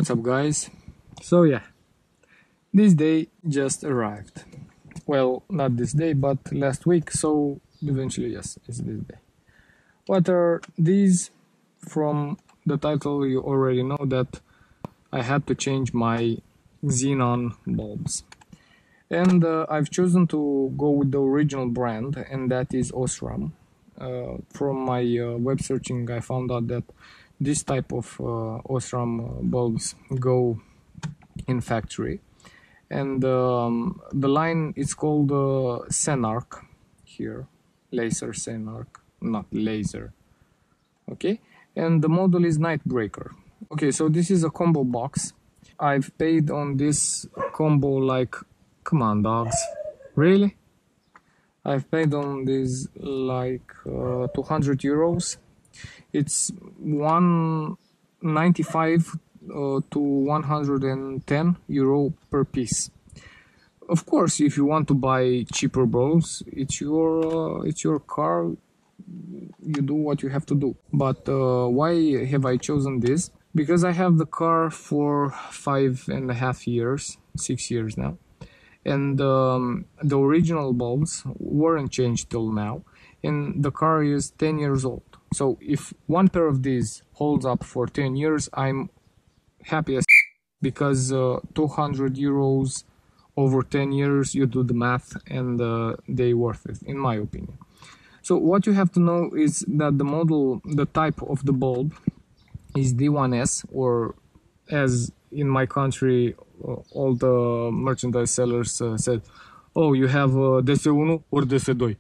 What's up, guys? So yeah, this day just arrived. Well, not this day, but last week, so eventually yes, it's this day. What are these? From the title you already know that I had to change my xenon bulbs. And I've chosen to go with the original brand, and that is Osram. From my web searching, I found out that this type of osram bulbs go in factory, and the line is called Xenarc here, Laser Xenarc, not laser. Okay, and the model is Nightbreaker. Okay, so this is a combo box. I've paid on this combo like, come on dogs, really? I've paid on this like 200 euros. It's 195 to 110 euro per piece. Of course, if you want to buy cheaper bulbs, it's your car. You do what you have to do. But why have I chosen this? Because I have the car for 5.5 years, 6 years now, and the original bulbs weren't changed till now, and the car is 10 years old. So if one pair of these holds up for 10 years, I'm happy as because 200 euros over 10 years, you do the math, and they worth it, in my opinion. So what you have to know is that the model, the type of the bulb is D1S, or as in my country, all the merchandise sellers said, oh, you have DC1 or DC2.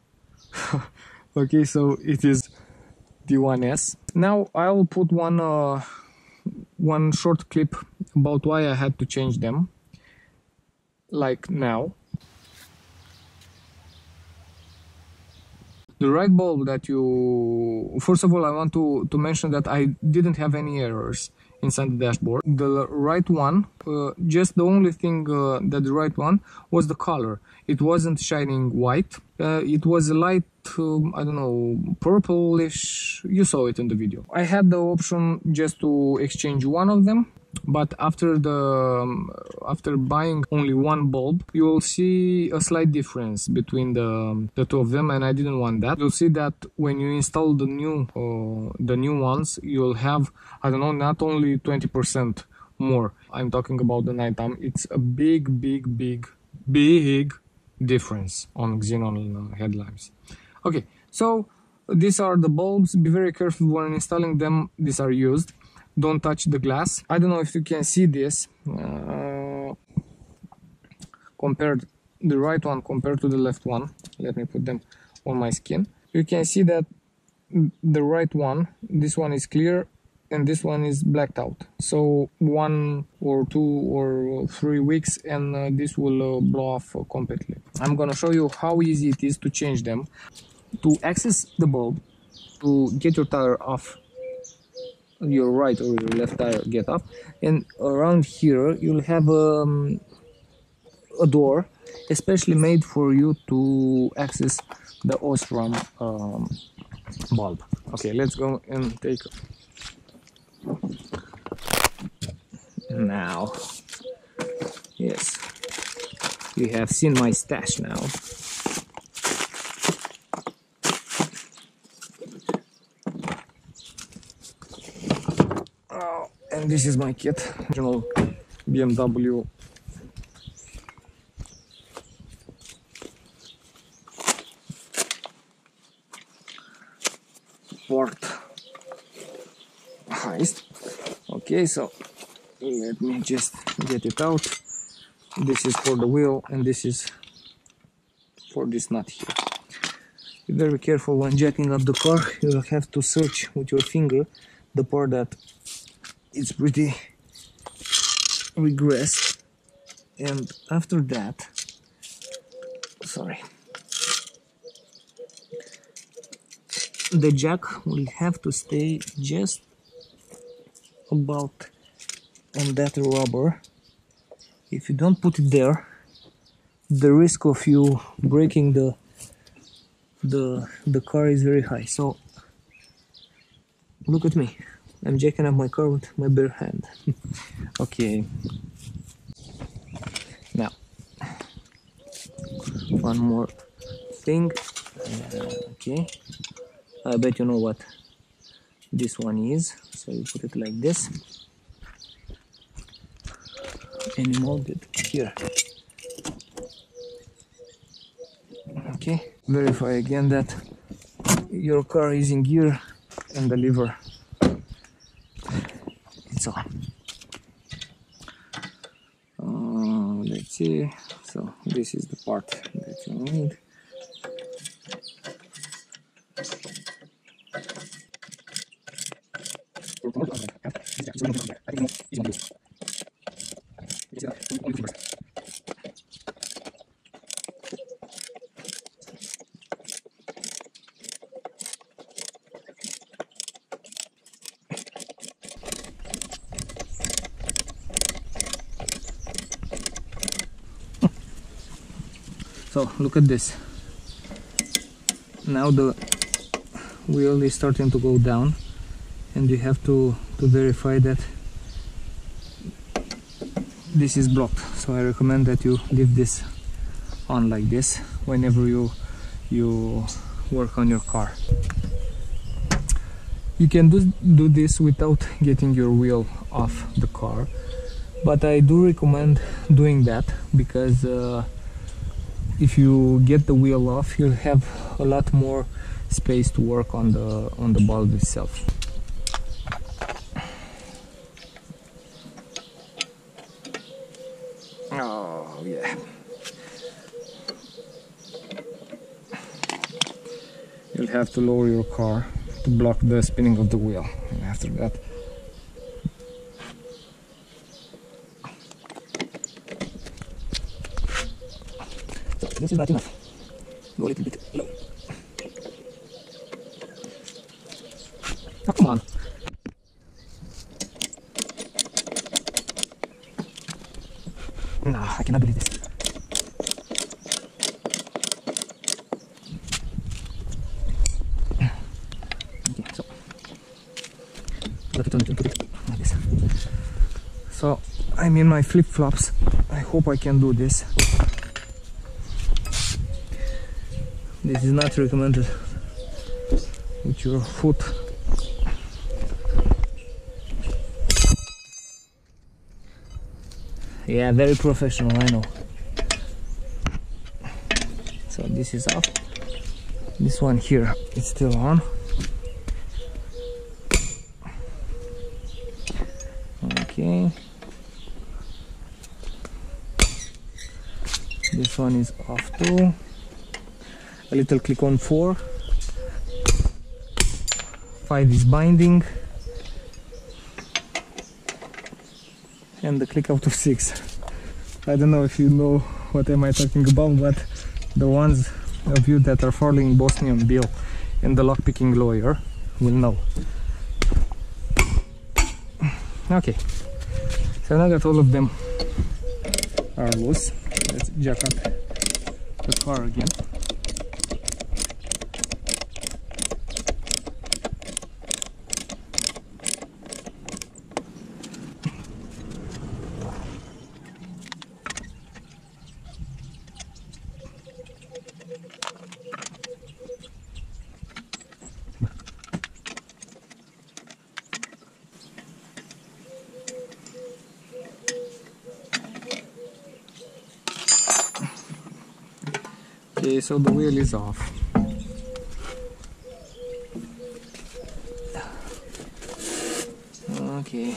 Okay, so it is D1S. Now I'll put one short clip about why I had to change them, like now. The right bulb that you... First of all, I want to mention that I didn't have any errors inside the dashboard. The right one, just the only thing that the right one was the color. It wasn't shining white. It was a light, I don't know, purplish. You saw it in the video. I had the option just to exchange one of them, but after buying only one bulb, you will see a slight difference between the two of them, and I didn't want that. You'll see that when you install the new ones, you'll have, I don't know, not only 20% more. I'm talking about the nighttime. It's a big difference on xenon headlamps. Okay, so these are the bulbs. Be very careful when installing them. These are used. Don't touch the glass. I don't know if you can see this compared the right one compared to the left one. Let me put them on my skin. You can see that the right one, this one is clear and this one is blacked out. So 1 or 2 or 3 weeks and this will blow off completely. I'm gonna show you how easy it is to change them. To access the bulb, to get your tire off, your right or your left tire get off, and around here you'll have a door especially made for you to access the osram bulb. Okay, let's go and take now. Yes, you have seen my stash now. And this is my kit, original BMW Ford heist. Okay, so let me just get it out. This is for the wheel and this is for this nut here. Be very careful when jacking up the car. You'll have to search with your finger the part that it's pretty regressed, and after that, sorry, the jack will have to stay just about on that rubber. If you don't put it there, the risk of you breaking the car is very high. So look at me. I'm jacking up my car with my bare hand. Okay. Now, one more thing. Okay. I bet you know what this one is. So you put it like this. And you mount it here. Okay. Verify again that your car is in gear and the lever it's on. Let's see. So this is the part that you need. So look at this. Now the wheel is starting to go down, and you have to verify that this is blocked. So I recommend that you leave this on like this whenever you work on your car. You can do this without getting your wheel off the car, but I do recommend doing that because if you get the wheel off, you'll have a lot more space to work on the bulb itself. Oh yeah. You'll have to lower your car to block the spinning of the wheel, and after that this is not enough. Go a little bit low. Oh, come on. No, I cannot believe this. Okay, so put it on like this. So I'm in my flip-flops. I hope I can do this. This is not recommended with your foot. Yeah, very professional, I know. So this is off. This one here is still on. Okay. This one is off too. A little click on 4. 5 is binding. And the click out of 6. I don't know if you know what am I talking about, but the ones of you that are following Bosnian Bill and the lockpicking lawyer will know. Okay, so now that all of them are loose, let's jack up the car again. Okay, so the wheel is off. Okay.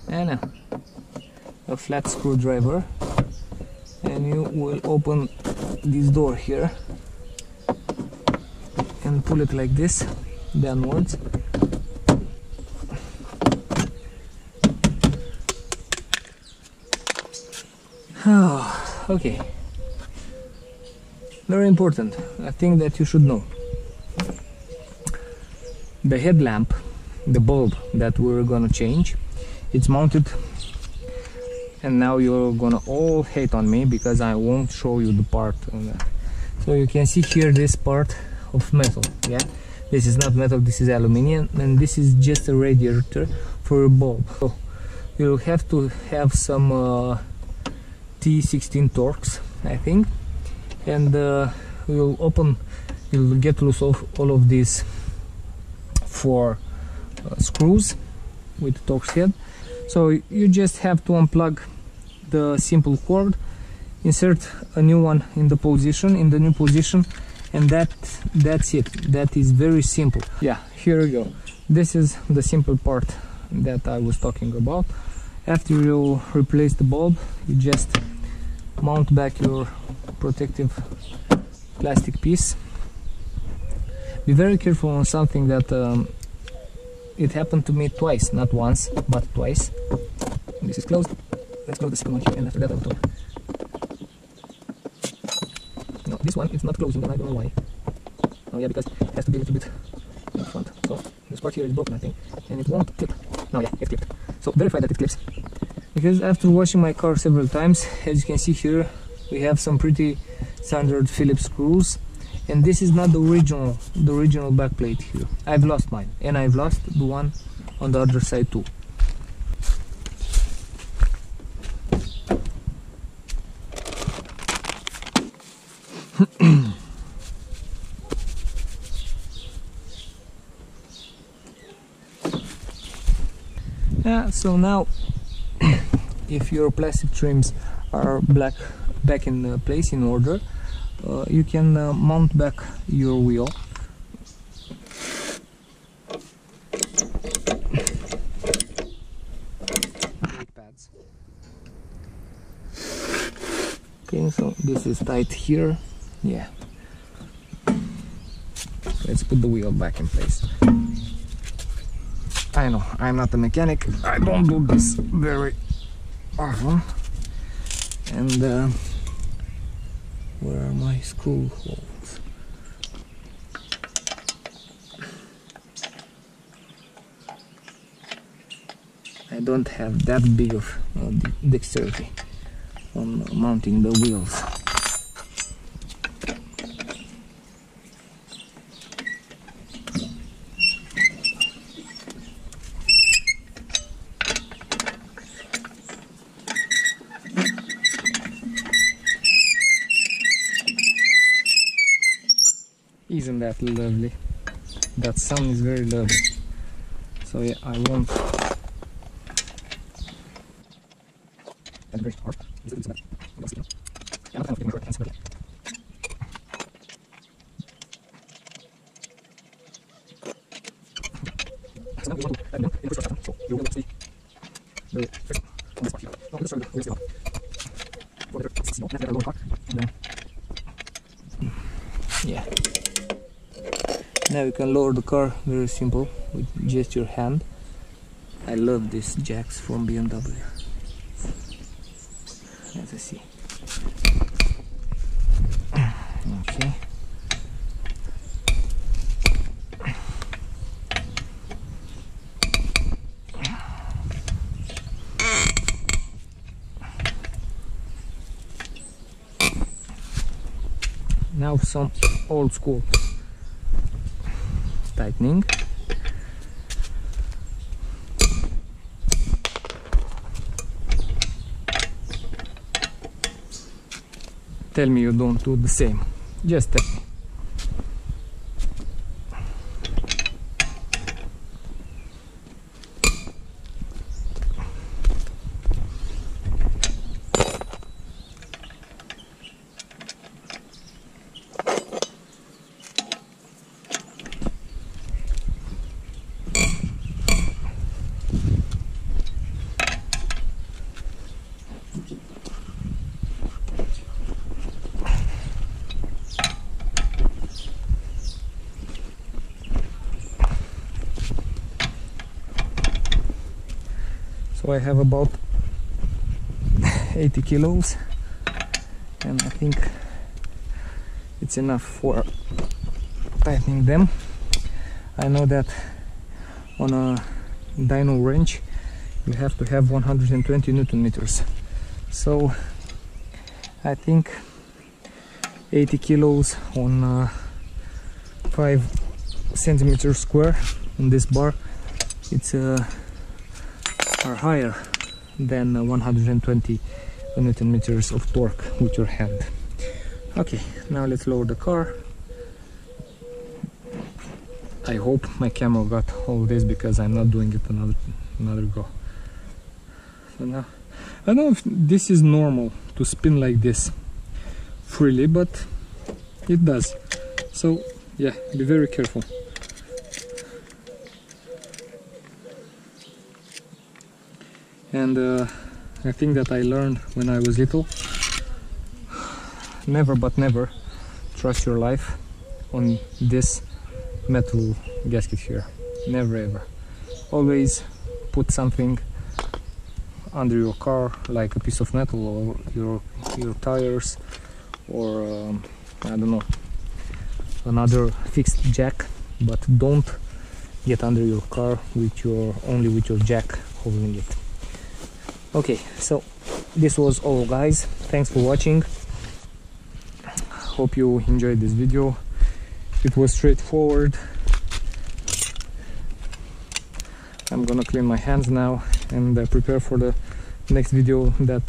And a flat screwdriver, and you will open this door here and pull it like this downwards. Okay, very important, a thing that you should know. The headlamp, the bulb that we're gonna change, it's mounted, and now you're gonna all hate on me because I won't show you the part on that. So you can see here this part of metal, yeah? This is not metal, this is aluminium, and this is just a radiator for a bulb. So you'll have to have some T16 Torx, I think, and you'll get loose of all of these 4 screws with the Torx head. So you just have to unplug the simple cord, insert a new one in the new position, and that's it. That is very simple. Yeah, here we go. This is the simple part that I was talking about. After you replace the bulb, you just mount back your protective plastic piece. Be very careful on something that it happened to me twice, not once, but twice. This is closed. Let's close the second one here, and after that I'll talk. No, this one it's not closing, and I don't know why. Oh yeah, because it has to be a little bit in front. So this part here is broken, I think, and it won't clip. No, yeah, it clipped. So verify that it clips. Because after washing my car several times, as you can see here, we have some pretty standard Phillips screws, and this is not the original back plate here. I've lost mine, and I've lost the one on the other side too. Yeah, so now if your plastic trims are back in place, in order, you can mount back your wheel. Brake pads. Okay, so this is tight here. Yeah. Let's put the wheel back in place. I know, I'm not a mechanic, I don't do this very often. And where are my screw holes? I don't have that big of dexterity on mounting the wheels. Isn't that lovely? That sound is very lovely. So yeah, I won't. That's very hard. Yeah. Now you can lower the car, very simple, with just your hand. I love these jacks from BMW. Let's see. Okay. Now some old school tightening. Tell me you don't do the same. Just tell me. So I have about 80 kilos, and I think it's enough for tightening them. I know that on a dyno wrench you have to have 120 Newton meters, so I think 80 kilos on 5 centimeters square on this bar, it's are higher than 120 Newton meters of torque with your hand. Okay, now let's lower the car. I hope my camera got all this because I'm not doing it another go. So now, I don't know if this is normal to spin like this freely, but it does. So yeah, be very careful. And I think that I learned when I was little, never but never trust your life on this metal gasket here. Never ever. Always put something under your car, like a piece of metal or your tires, or I don't know, another fixed jack, but don't get under your car with only with your jack holding it. Okay, so this was all, guys. Thanks for watching. Hope you enjoyed this video. It was straightforward. I'm gonna clean my hands now and prepare for the next video that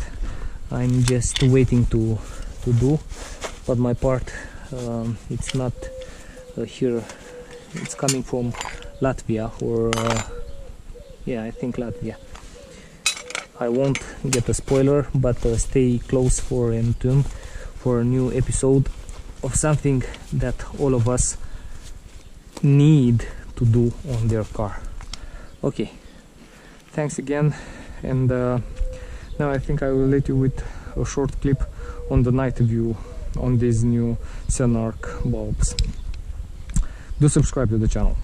I'm just waiting to do. But my part, it's not here. It's coming from Latvia, or yeah, I think Latvia. I won't get a spoiler, but stay close for and tune for a new episode of something that all of us need to do on their car. Okay, thanks again, and now I think I will let you with a short clip on the night view on these new Xenarc bulbs. Do subscribe to the channel.